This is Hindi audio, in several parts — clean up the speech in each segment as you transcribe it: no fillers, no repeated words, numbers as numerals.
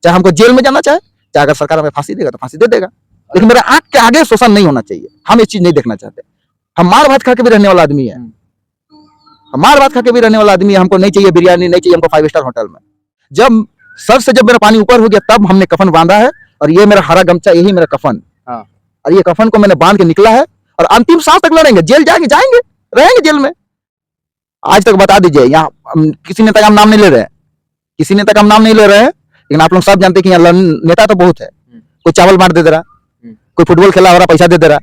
चाहे हमको जेल में जाना चाहे, चाहे अगर सरकार हमें फांसी देगा तो फांसी दे देगा, लेकिन मेरे आंख के आगे शोषण नहीं होना चाहिए। हम ये चीज नहीं देखना चाहते। हम मार भात खा के भी रहने वाला आदमी है, हम मार भात खा के भी रहने वाला आदमी है। हमको नहीं चाहिए बिरयानी, नहीं चाहिए हमको 5 स्टार होटल में। जब सर से जब मेरा पानी ऊपर हो गया तब हमने कफन बांधा है, और ये मेरा हरा गमछा, यही मेरा कफन। और ये कफन को मैंने बांध के निकला है, और अंतिम सांस तक लड़ेंगे। जेल जाएंगे, जाएंगे, रहेंगे जेल में। आज तक बता दीजिए, यहाँ किसी नेता का हम नाम नहीं ले रहे हैं, किसी नेता का हम नाम नहीं ले रहे हैं, लेकिन आप लोग सब जानते हैं कि यहाँ नेता तो बहुत है। कोई चावल बांट दे रहा, कोई फुटबॉल खेला हो रहा पैसा दे दे रहा,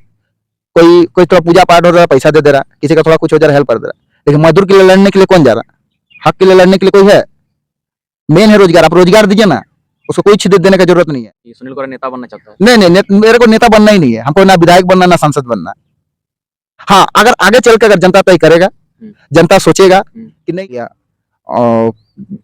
कोई थोड़ा पूजा पाठ हो रहा पैसा दे दे रहा, किसी का थोड़ा कुछ हो जा रहा हेल्प कर दे रहा। लेकिन मजदूर के लिए लड़ने के लिए कौन जा रहा? हक के लिए लड़ने के लिए कोई है? मेन है रोजगार। आप रोजगार दीजिए ना, उसको कोई छिद्र देने का जरूरत नहीं है। ये सुनील गोरा नेता बनना चाहता है? नहीं नहीं, मेरे को नेता बनना ही नहीं है। हमको ना विधायक बनना, ना सांसद बनना। हाँ, अगर आगे चल के अगर जनता तय करेगा, जनता सोचेगा कि नहीं किया, और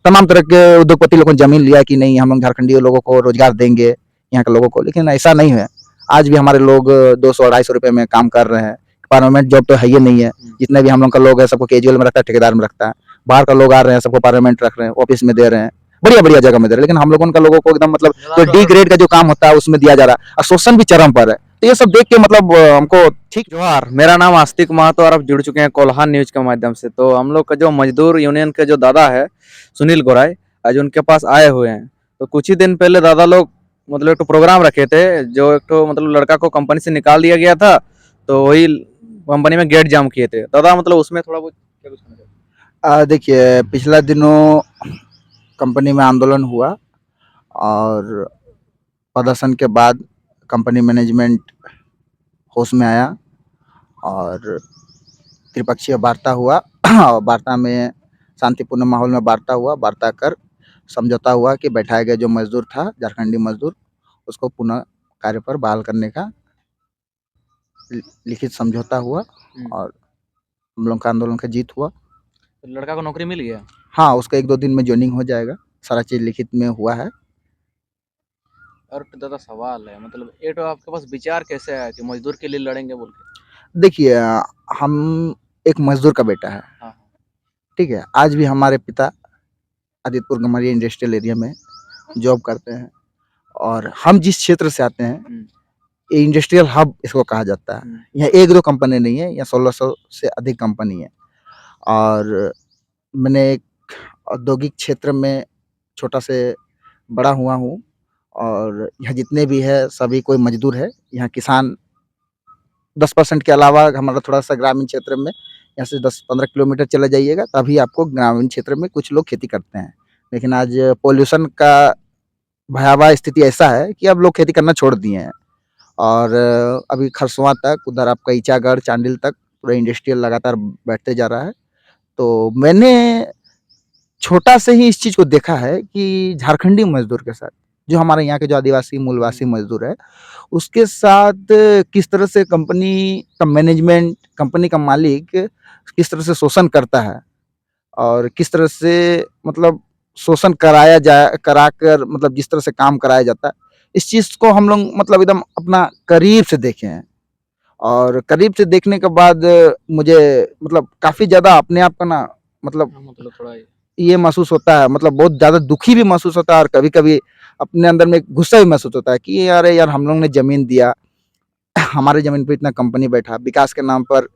तमाम तरह के उद्योगपति लोगों ने जमीन लिया कि नहीं हम लोग झारखंडी लोगों को रोजगार देंगे, यहाँ के लोगों को, लेकिन ऐसा नहीं है। आज भी हमारे लोग 200-250 रुपए में काम कर रहे हैं। पार्लियामेंट जॉब तो है ही नहीं है। जितने भी हम लोग का लोग है सबको केजुअल में रखता है, ठेकेदार में रखता है। बाहर का लोग आ रहे हैं, सबको पार्लियामेंट रख रहे हैं, ऑफिस में दे रहे हैं, बढ़िया बढ़िया जगह में दे रहे हैं। लेकिन हम लोगों का लोगों को एकदम मतलब जो डी ग्रेड का जो काम होता है उसमें दिया जा रहा है, और शोषण भी चरम पर है। तो ये सब देख के मतलब हमको ठीक। जोहार, मेरा नाम आस्तिक महतो और आप जुड़ चुके हैं कोल्हान न्यूज के माध्यम से। तो हम लोग का जो मजदूर यूनियन के जो दादा है सुनील गोराई, आज उनके पास आए हुए हैं। तो कुछ ही दिन पहले दादा लोग मतलब एक प्रोग्राम रखे थे, जो एक मतलब लड़का को कंपनी से निकाल दिया गया था, तो वही कंपनी में गेट जाम किए थे दादा। मतलब उसमें थोड़ा बहुत क्या कुछ देखिए, पिछला दिनों कंपनी में आंदोलन हुआ, और प्रदर्शन के बाद कंपनी मैनेजमेंट होश में आया, और त्रिपक्षीय वार्ता हुआ। और वार्ता में शांतिपूर्ण माहौल में वार्ता हुआ। वार्ता कर समझौता हुआ कि बैठाया गया जो मजदूर था, झारखंडी मजदूर, उसको पुनः कार्य पर बहाल करने का लिखित समझौता हुआ, और हम लोग का आंदोलन का जीत हुआ। तो लड़का को नौकरी मिल गया? हाँ, उसका 1-2 दिन में ज्वाइनिंग हो जाएगा। सारा चीज लिखित में हुआ है। और तो दादा सवाल है, मतलब ये तो आपके पास विचार कैसे है कि मजदूर के लिए लड़ेंगे बोल के? देखिए, हम एक मजदूर का बेटा है, हाँ। ठीक है। आज भी हमारे पिता आदित्यपुर गम्हरिया इंडस्ट्रियल एरिया में जॉब करते हैं, और हम जिस क्षेत्र से आते हैं, ये इंडस्ट्रियल हब इसको कहा जाता है। यहाँ 1-2 कंपनी नहीं है, यहाँ 1600 से अधिक कंपनी है। और मैंने एक औद्योगिक क्षेत्र में छोटा से बड़ा हुआ हूँ, और यहाँ जितने भी है सभी कोई मजदूर है। यहाँ किसान 10% के अलावा हमारा थोड़ा-सा ग्रामीण क्षेत्र में, यहाँ से 10-15 किलोमीटर चले जाइएगा तभी आपको ग्रामीण क्षेत्र में कुछ लोग खेती करते हैं। लेकिन आज पॉल्यूशन का भयावह स्थिति ऐसा है कि अब लोग खेती करना छोड़ दिए हैं, और अभी खरसवां तक, उधर आपका ईचागढ़, चांडिल तक पूरा इंडस्ट्रियल लगातार बैठते जा रहा है। तो मैंने छोटा से ही इस चीज़ को देखा है कि झारखंडी मजदूर के साथ, जो हमारे यहाँ के जो आदिवासी मूलवासी मजदूर है, उसके साथ किस तरह से कंपनी का मैनेजमेंट, कंपनी का मालिक किस तरह से शोषण करता है, और किस तरह से मतलब शोषण कराकर मतलब जिस तरह से काम कराया जाता है, इस चीज़ को हम लोग मतलब एकदम अपना करीब से देखे हैं। और करीब से देखने के बाद मुझे मतलब काफ़ी ज़्यादा अपने आप का ना मतलब थोड़ा ये महसूस होता है, मतलब बहुत ज़्यादा दुखी भी महसूस होता है, और कभी-कभी अपने अंदर में गुस्सा भी महसूस होता है कि अरे यार, हम लोग ने ज़मीन दिया, हमारे ज़मीन पे इतना कंपनी बैठा, विकास के नाम पर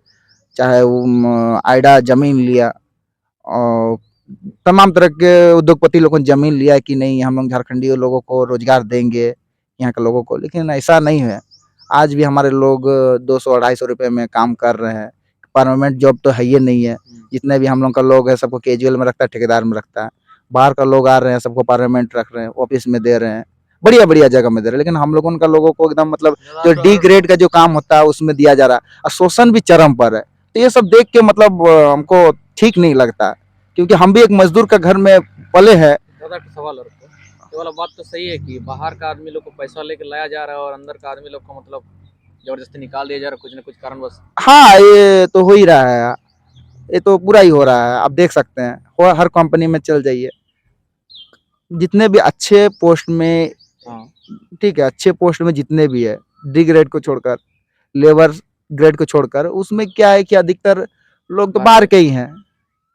चाहे वो आइडा ज़मीन लिया, और तमाम तरह के उद्योगपति लोगों ने ज़मीन लिया कि नहीं हम लोग झारखंडी लोगों को रोजगार देंगे, यहाँ के लोगों को, लेकिन ऐसा नहीं है। आज भी हमारे लोग 200-250 रुपए में काम कर रहे हैं। परमानेंट जॉब तो है ही नहीं है। जितने भी हम लोग का लोग है सबको केजुअल में रखता है, ठेकेदार में रखता है। बाहर का लोग आ रहे हैं, सबको परमानेंट रख रहे हैं, ऑफिस में दे रहे हैं, बढ़िया बढ़िया जगह में दे रहे हैं। लेकिन हम लोगों का लोगों को एकदम मतलब जो डी ग्रेड का जो काम होता है उसमें दिया जा रहा है, और शोषण भी चरम पर है। तो ये सब देख के मतलब हमको ठीक नहीं लगता, क्योंकि हम भी एक मजदूर का घर में पले हैं। दादा एक सवाल और ये वाला बात तो सही है कि बाहर का आदमी लोग को पैसा लेके लाया जा रहा है, और अंदर का आदमी लोग को मतलब जबरदस्ती निकाल दिया जा रहा है कुछ न कुछ कारणवश। हाँ, ये तो हो ही रहा है, ये तो पूरा ही हो रहा है। आप देख सकते हैं, हर कंपनी में चल जाइए, जितने भी अच्छे पोस्ट में, ठीक है, अच्छे पोस्ट में जितने भी है, डी ग्रेड को छोड़कर, लेबर ग्रेड को छोड़कर, उसमें क्या है कि अधिकतर लोग तो बाहर के ही हैं।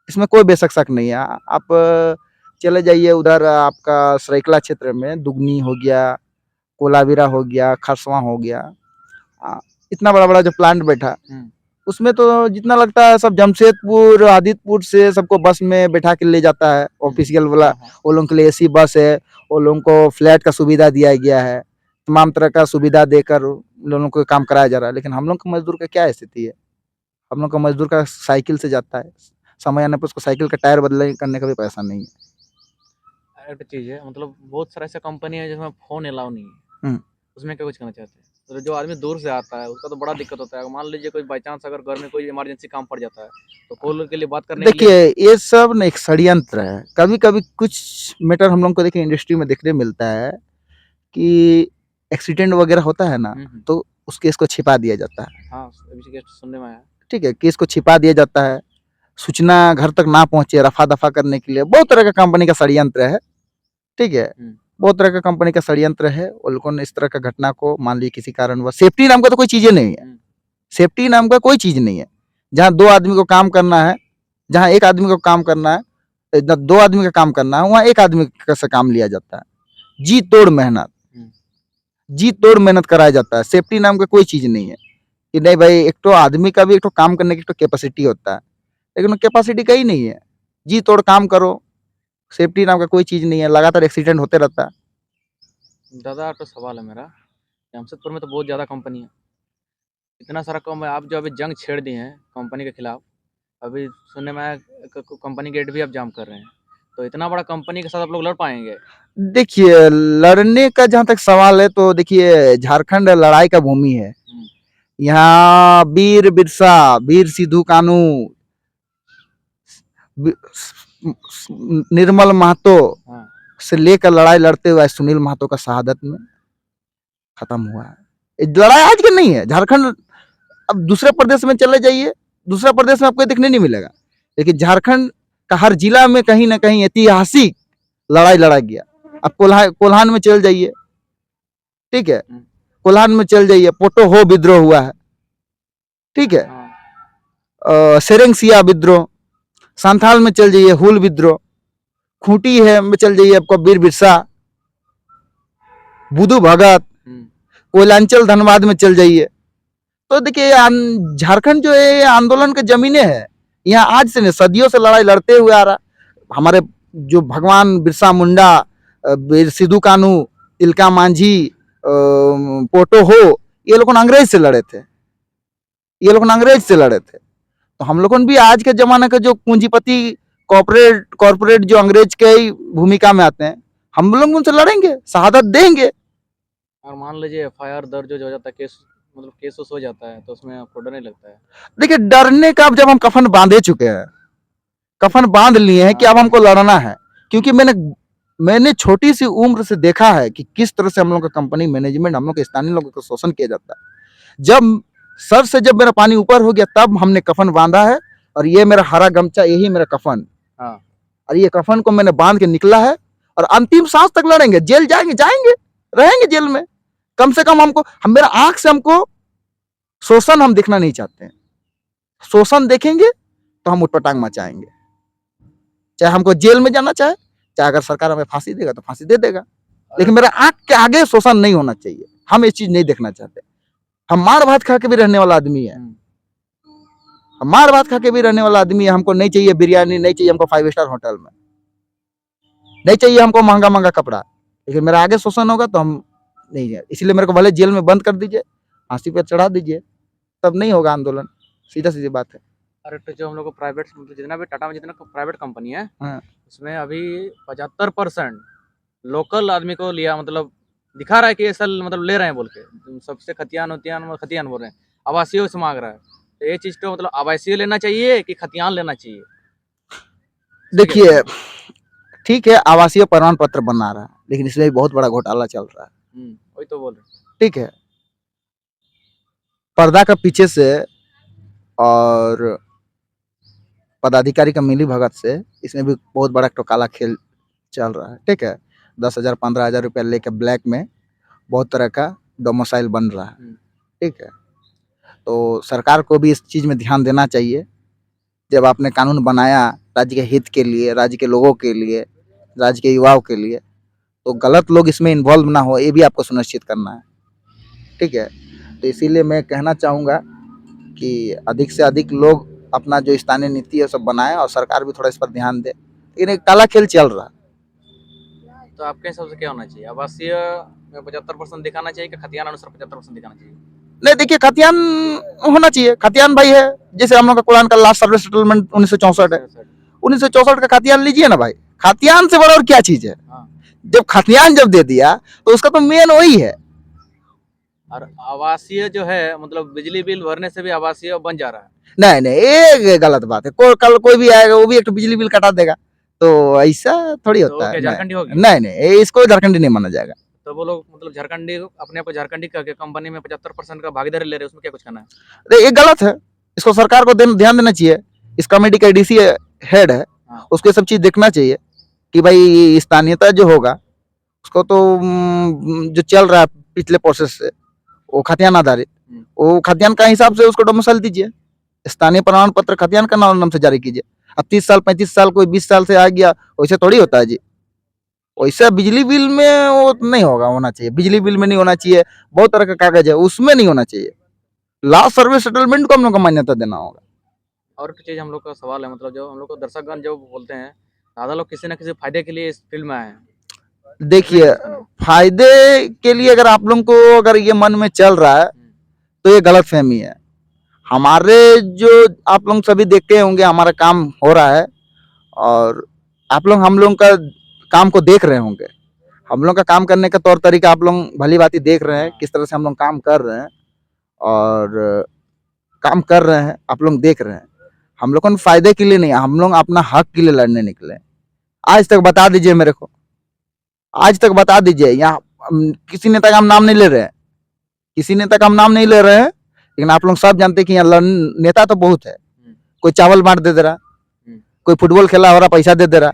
इसमें कोई बेशक शक नहीं है। आप चले जाइए उधर आपका सरायकला क्षेत्र में दुगनी हो गया, कोलावीरा हो गया, खरसवां हो गया, इतना बड़ा बड़ा जो प्लांट बैठा, उसमें तो जितना लगता है सब जमशेदपुर आदितपुर से सबको बस में बैठा के ले जाता है ऑफिशियल वाला। वो लोगों के लिए एसी बस है, वो लोगों को फ्लैट का सुविधा दिया गया है, तमाम तरह का सुविधा देकर लोगों को काम कराया जा रहा है। लेकिन हम लोग के मजदूर का क्या स्थिति है? हम लोग का मजदूर का साइकिल से जाता है, समय आने पर उसको साइकिल का टायर बदले करने का भी पैसा नहीं है। एक चीज है, मतलब बहुत सारा ऐसा कंपनी है जिसमें फोन अलाउ नहीं है, उसमें क्या कुछ कहना चाहते हैं? तो जो आदमी दूर से आता है उसका तो बड़ा दिक्कत होता है। मान लीजिए कोई बाई चांस अगर घर में कोई इमरजेंसी काम पड़ जाता है तो कॉल के लिए बात करने के लिए देखिए ये सब ना एक षड्यंत्र है। कभी कभी कुछ मैटर हम लोग को देखिए इंडस्ट्री में देखने मिलता है कि एक्सीडेंट वगैरह होता है ना, तो उस केस को छिपा दिया जाता है। हाँ, अभी केस सुनने में आया। ठीक है, केस को छिपा दिया जाता है, सूचना घर तक ना पहुंचे, रफा दफा करने के लिए बहुत तरह का कंपनी का षड्यंत्र है। ठीक है, बहुत तरह का कंपनी का षड्यंत्र है। वो लोगों ने इस तरह का घटना को मान ली किसी कारण सेफ्टी नाम का तो कोई चीजें नहीं है, सेफ्टी नाम का कोई चीज नहीं है। जहाँ दो आदमी को काम करना है, जहाँ एक आदमी को काम करना है, दो आदमी का काम करना है, वहाँ एक आदमी से काम लिया जाता है। जी तोड़ मेहनत, जी तोड़ मेहनत कराया जाता है। सेफ्टी नाम का कोई चीज नहीं है कि नहीं भाई, एक तो आदमी का भी एक तो काम करने की तो कैपेसिटी होता है, लेकिन कैपेसिटी का ही नहीं है। जी तोड़ काम करो, सेफ्टी नाम का कोई चीज नहीं है, लगातार एक्सीडेंट होते रहता है। दादा तो सवाल है मेरा, जमशेदपुर में तो बहुत ज़्यादा कंपनी है, इतना सारा कम है, आप जो अभी जंग छेड़ दिए हैं कंपनी के खिलाफ, अभी सुनने में आया कंपनी गेट भी आप जाम कर रहे हैं, तो इतना बड़ा कंपनी के साथ आप लोग लड़ पाएंगे? देखिए लड़ने का जहाँ तक सवाल है तो देखिए झारखंड लड़ाई का भूमि है। यहाँ वीर बिरसा, वीर सिद्धू कानू, निर्मल महतो से लेकर लड़ाई लड़ते हुए सुनील महतो का शहादत में खत्म हुआ है। लड़ाई आज की नहीं है। झारखंड, अब दूसरे प्रदेश में चले जाइए, दूसरा प्रदेश में आपको देखने नहीं मिलेगा, लेकिन झारखंड का हर जिला में कहीं ना कहीं ऐतिहासिक लड़ाई लड़ा गया। अब कोल्हान में चल जाइए, ठीक है, कोल्हान में चल जाइए, पोटो हो विद्रोह हुआ है, ठीक है, सेरेंगसिया विद्रोह, संथाल में चल जाइए हुल विद्रोह, खूंटी है में चल जाइए आपको वीर बिरसा, बुधु भगत, कोयलांचल धनबाद में चल जाइए। तो देखिए झारखंड जो है आंदोलन के जमीने है, यहाँ आज से नहीं सदियों से लड़ाई लड़ते हुए आ रहा। हमारे जो भगवान बिरसा मुंडा, सिद्धू कानू, तिलका मांझी, पोटो हो, ये लोग अंग्रेज से लड़े थे, ये लोग अंग्रेज से लड़े थे। तो हम लोगों भी आज के जमाने के जो पूंजीपति कॉर्पोरेट जो अंग्रेज के भूमिका में आते हैं, हम लोग उनसे लड़ेंगे, शहादत देंगे। और मान लीजिए FIR दर्ज हो जाता है, केस मतलब केस हो जाता है, तो उसमें आपको डर नहीं लगता है? देखिए डरने का, अब जब हम कफन बांधे चुके हैं, कफन बांध लिए हैं कि अब हमको लड़ना है, क्योंकि मैंने छोटी सी उम्र से देखा है कि किस तरह से हम लोग का कंपनी मैनेजमेंट, हम लोग के स्थानीय लोगों का शोषण किया जाता है। जब सर से जब मेरा पानी ऊपर हो गया तब हमने कफन बांधा है, और ये मेरा हरा गमछा, यही मेरा कफन। और ये कफन को मैंने बांध के निकला है, और अंतिम सांस तक लड़ेंगे। जेल जाएंगे, जाएंगे, रहेंगे जेल में, कम से कम हमको, हम मेरा आंख से हमको शोषण हम देखना नहीं चाहते हैं। शोषण देखेंगे तो हम उठपटांग मचाएंगे, चाहे हमको जेल में जाना चाहे अगर सरकार हमें फांसी देगा तो फांसी दे देगा, लेकिन मेरा आंख के आगे शोषण नहीं होना चाहिए। हम ये चीज नहीं देखना चाहते। हम मार भात खा के भी रहने वाला आदमी है, हम मार भात खा के भी रहने वाला आदमी है। हमको नहीं चाहिए बिरयानी, नहीं चाहिए हमको 5 स्टार होटल में, नहीं चाहिए हमको महंगा महंगा कपड़ा, लेकिन मेरा आगे शोषण होगा तो हम नहीं है। इसलिए मेरे को भले जेल में बंद कर दीजिए, फांसी पे चढ़ा दीजिए, तब नहीं होगा आंदोलन। सीधा सीधी बात है। अरे तो जो हम लोग को प्राइवेट, जितना भी टाटा में जितना प्राइवेट कंपनी है, उसमें अभी 75% लोकल आदमी को लिया, मतलब दिखा रहा है कि ऐसा मतलब ले रहे हैं बोल के, सबसे खतियान बोल रहे हैं, आवासीय से मांग रहा है। तो ये चीज तो मतलब आवासीय लेना चाहिए कि खतियान लेना चाहिए? देखिए ठीक है, आवासीय प्रमाण पत्र बना रहा है, लेकिन इसमें भी बहुत बड़ा घोटाला चल रहा है। वही तो बोल रहे। ठीक है, पर्दा का पीछे से और पदाधिकारी का मिली भगत से इसमें भी बहुत बड़ा तो काला खेल चल रहा है। ठीक है, 10,000 15,000 रुपया लेकर ब्लैक में बहुत तरह का डोमिसाइल बन रहा है। ठीक है, तो सरकार को भी इस चीज में ध्यान देना चाहिए। जब आपने कानून बनाया राज्य के हित के लिए, राज्य के लोगों के लिए, राज्य के युवाओं के लिए, तो गलत लोग इसमें इन्वॉल्व ना हो, ये भी आपको सुनिश्चित करना है। ठीक है, तो इसीलिए मैं कहना चाहूँगा कि अधिक से अधिक लोग अपना जो स्थानीय नीति है सब बनाए और सरकार भी थोड़ा इस पर ध्यान दे। लेकिन एक काला खेल चल रहा है। तो आपके हिसाब से क्या होना चाहिए? आवासीय में 75% दिखाना चाहिए कि खतियान अनुसार 75% दिखाना चाहिए? नहीं देखिए, खतियान होना चाहिए। खतियान भाई है, जैसे हम लोग का कुरान का लास्ट सर्विस सेटलमेंट 1964 है। 1964 का खतियान लीजिए ना भाई, खतियान से बड़ा और क्या चीज है। हाँ। जब खतियान जब दे दिया तो उसका तो मेन वही है। और आवासीय जो है मतलब बिजली बिल भरने से भी आवासीय बन जा रहा है। नहीं नहीं, ये गलत बात है। कल कोई भी आएगा वो भी एक बिजली बिल कटा देगा, तो ऐसा थोड़ी तो होता है। क्या झारखंडी होगी? नहीं नहीं, इसको झारखंडी नहीं माना जाएगा। तो वो लोग मतलब झारखंडी अपने आप को झारखंडी कह के कंपनी में 75% का भागीदारी ले रहे हैं, उसमें क्या कुछ करना है? अरे ये गलत है, इसको सरकार को ध्यान देना चाहिए। इस कमेटी का डीसी हेड है, हाँ। उसको सब चीज देखना चाहिए कि भाई स्थानीयता जो होगा उसको तो जो चल रहा है पिछले प्रोसेस से वो खतियान आधारित, वो खतियान का हिसाब से उसको डोमिसाइल दीजिए। स्थानीय प्रमाण पत्र खतियान का नाम से जारी कीजिए। अब 30 साल 35 साल कोई 20 साल से आ गया, वैसे थोड़ी होता है जी। वैसे बिजली बिल में वो नहीं होगा, होना चाहिए बिजली बिल में नहीं होना चाहिए। बहुत तरह का कागज है उसमें नहीं होना चाहिए। लास्ट सर्विस सेटलमेंट को हम लोग को मान्यता देना होगा। और एक चीज हम लोग का सवाल है, मतलब जो हम लोग को दर्शकगण जो बोलते हैं दादा लोग किसी न किसी फायदे के लिए इस फील्ड में आए हैं। देखिए, फायदे के लिए अगर आप लोगों को अगर ये मन में चल रहा है तो ये गलत फहमी है। हमारे जो आप लोग सभी देखते होंगे हमारा काम हो रहा है, और आप लोग हम लोग का काम को देख रहे होंगे। हम लोग का काम करने का तौर तरीका आप लोग भली भांति देख रहे हैं, किस तरह से हम लोग काम कर रहे हैं और काम कर रहे हैं, आप लोग देख रहे हैं। हम लोग फायदे के लिए नहीं, हम लोग अपना हक के लिए लड़ने निकले। आज तक बता दीजिए मेरे को, आज तक बता दीजिए, यहाँ किसी नेता का हम नाम नहीं ले रहे हैं, किसी नेता का हम नाम नहीं ले रहे हैं, लेकिन आप लोग सब जानते हैं कि यहाँ नेता तो बहुत है। कोई चावल बांट दे रहा, कोई फुटबॉल खेला हो रहा पैसा दे दे रहा,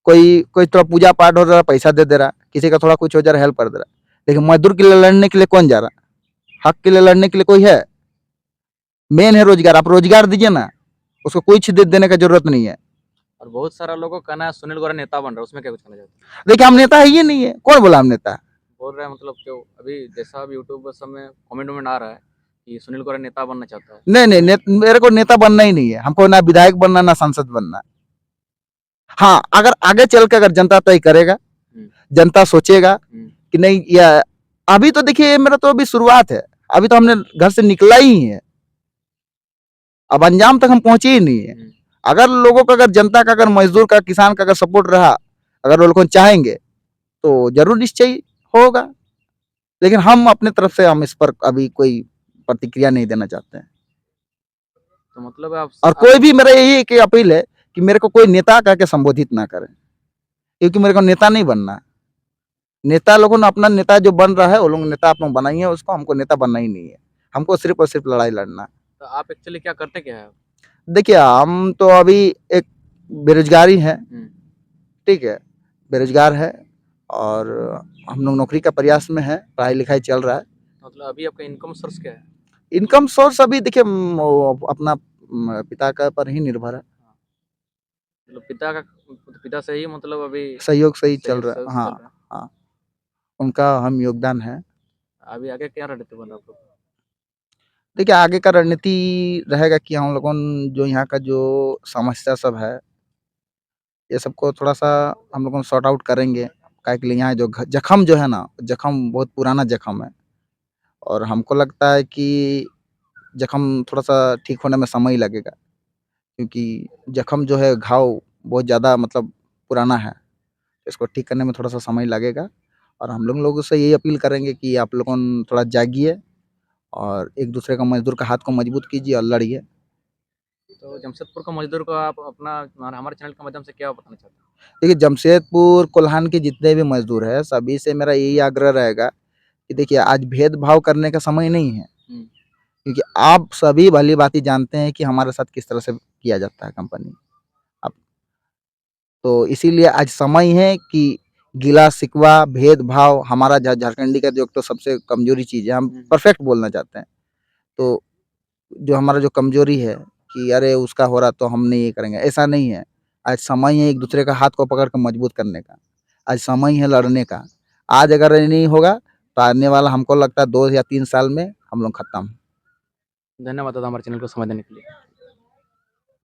कोई थोड़ा पूजा पाठ हो रहा पैसा दे दे रहा, किसी का थोड़ा कुछ हो जा रहा हेल्प कर दे रहा। लेकिन मजदूर के लिए लड़ने के लिए कौन जा रहा? हक के लिए लड़ने के लिए कोई है? मेन है रोजगार, आप रोजगार दीजिए ना, उसको कोई छीन देने का जरूरत नहीं है। और बहुत सारा लोगों का कहना है सुनील गौरा नेता बन रहा है, उसमें क्या कुछ कहना चाहते हैं? देखिए, हम नेता है ये नहीं है, कौन बोला हम नेता? बोल रहे हैं मतलब जो अभी जैसा अभी यूट्यूब सब में कमेंट आ रहा है कि सुनील गौरा नेता बनना चाहता है। नहीं नहीं, मेरे को नेता बनना ही नहीं है। हमको ना विधायक बनना ना सांसद बनना। हाँ, अगर आगे चल के अगर जनता तय करेगा, जनता सोचेगा कि नहीं, या अभी तो देखिए मेरा तो अभी शुरुआत है, अभी तो हमने घर से निकला ही है, अब अंजाम तक हम पहुंचे ही नहीं है। अगर लोगों का, अगर जनता का, अगर मजदूर का, किसान का अगर सपोर्ट रहा, अगर वो लोग चाहेंगे तो जरूर निश्चय होगा। लेकिन हम अपने तरफ से हम इस पर अभी कोई प्रतिक्रिया नहीं देना चाहते हैं। तो मतलब और कोई भी मेरा यही एक अपील है कि मेरे को कोई नेता कह के संबोधित ना करें, क्योंकि मेरे को नेता नहीं बनना। नेता लोगों ने अपना नेता जो बन रहा है वो लोग नेता आप लोग बनाइए उसको, हमको नेता बनना ही नहीं है। हमको सिर्फ और सिर्फ लड़ाई लड़ना। तो आप एक्चुअली क्या करते क्या है? देखिए, हम तो अभी एक बेरोजगारी है, ठीक है, बेरोजगार है, और हम लोग नौकरी का प्रयास में है, पढ़ाई लिखाई चल रहा है। मतलब अभी आपका इनकम सोर्स क्या है? इनकम सोर्स अभी देखिए अपना पिता का पर ही निर्भर है। मतलब पिता से ही मतलब अभी सहयोग से ही चल रहा है। हाँ चल रहा है। हाँ, उनका हम योगदान है। अभी आगे क्या रणनीति बन रहा है आप लोग? देखिए, आगे का रणनीति रहेगा कि हम लोगों जो यहाँ का जो समस्या सब है ये सबको थोड़ा सा हम लोगों सॉर्ट आउट करेंगे। काहे के लिए यहाँ जो जख्म जो है ना, जख्म बहुत पुराना जख्म है, और हमको लगता है कि जख्म थोड़ा सा ठीक होने में समय ही लगेगा, क्योंकि जख्म जो है, घाव बहुत ज़्यादा मतलब पुराना है। इसको ठीक करने में थोड़ा सा समय लगेगा, और हम लोगों से यही अपील करेंगे कि आप लोगों थोड़ा जागिए और एक दूसरे का मजदूर का हाथ को मजबूत कीजिए और लड़िए। तो जमशेदपुर का मजदूर को आप अपना हमारे चैनल के माध्यम से क्या बताना चाहते हैं? देखिए, जमशेदपुर कोल्हान के जितने भी मजदूर हैं सभी से मेरा यही आग्रह रहेगा कि देखिए, आज भेदभाव करने का समय नहीं है, क्योंकि आप सभी भली-भांति जानते हैं कि हमारे साथ किस तरह से किया जाता है कंपनी। अब तो इसीलिए आज समय है कि गिला-शिकवा, भेदभाव हमारा झारखंडी का जो एक तो सबसे कमज़ोरी चीज़ है, हम परफेक्ट बोलना चाहते हैं। तो जो हमारा जो कमज़ोरी है कि अरे उसका हो रहा तो हम नहीं ये करेंगे, ऐसा नहीं है। आज समय ही है एक दूसरे का हाथ को पकड़ कर मजबूत करने का। आज समय ही है लड़ने का। आज अगर ये नहीं होगा तो आने वाला हमको लगता है 2 या 3 साल में हम लोग खत्म। धन्यवाद दादा हमारे चैनल को समय देने के लिए।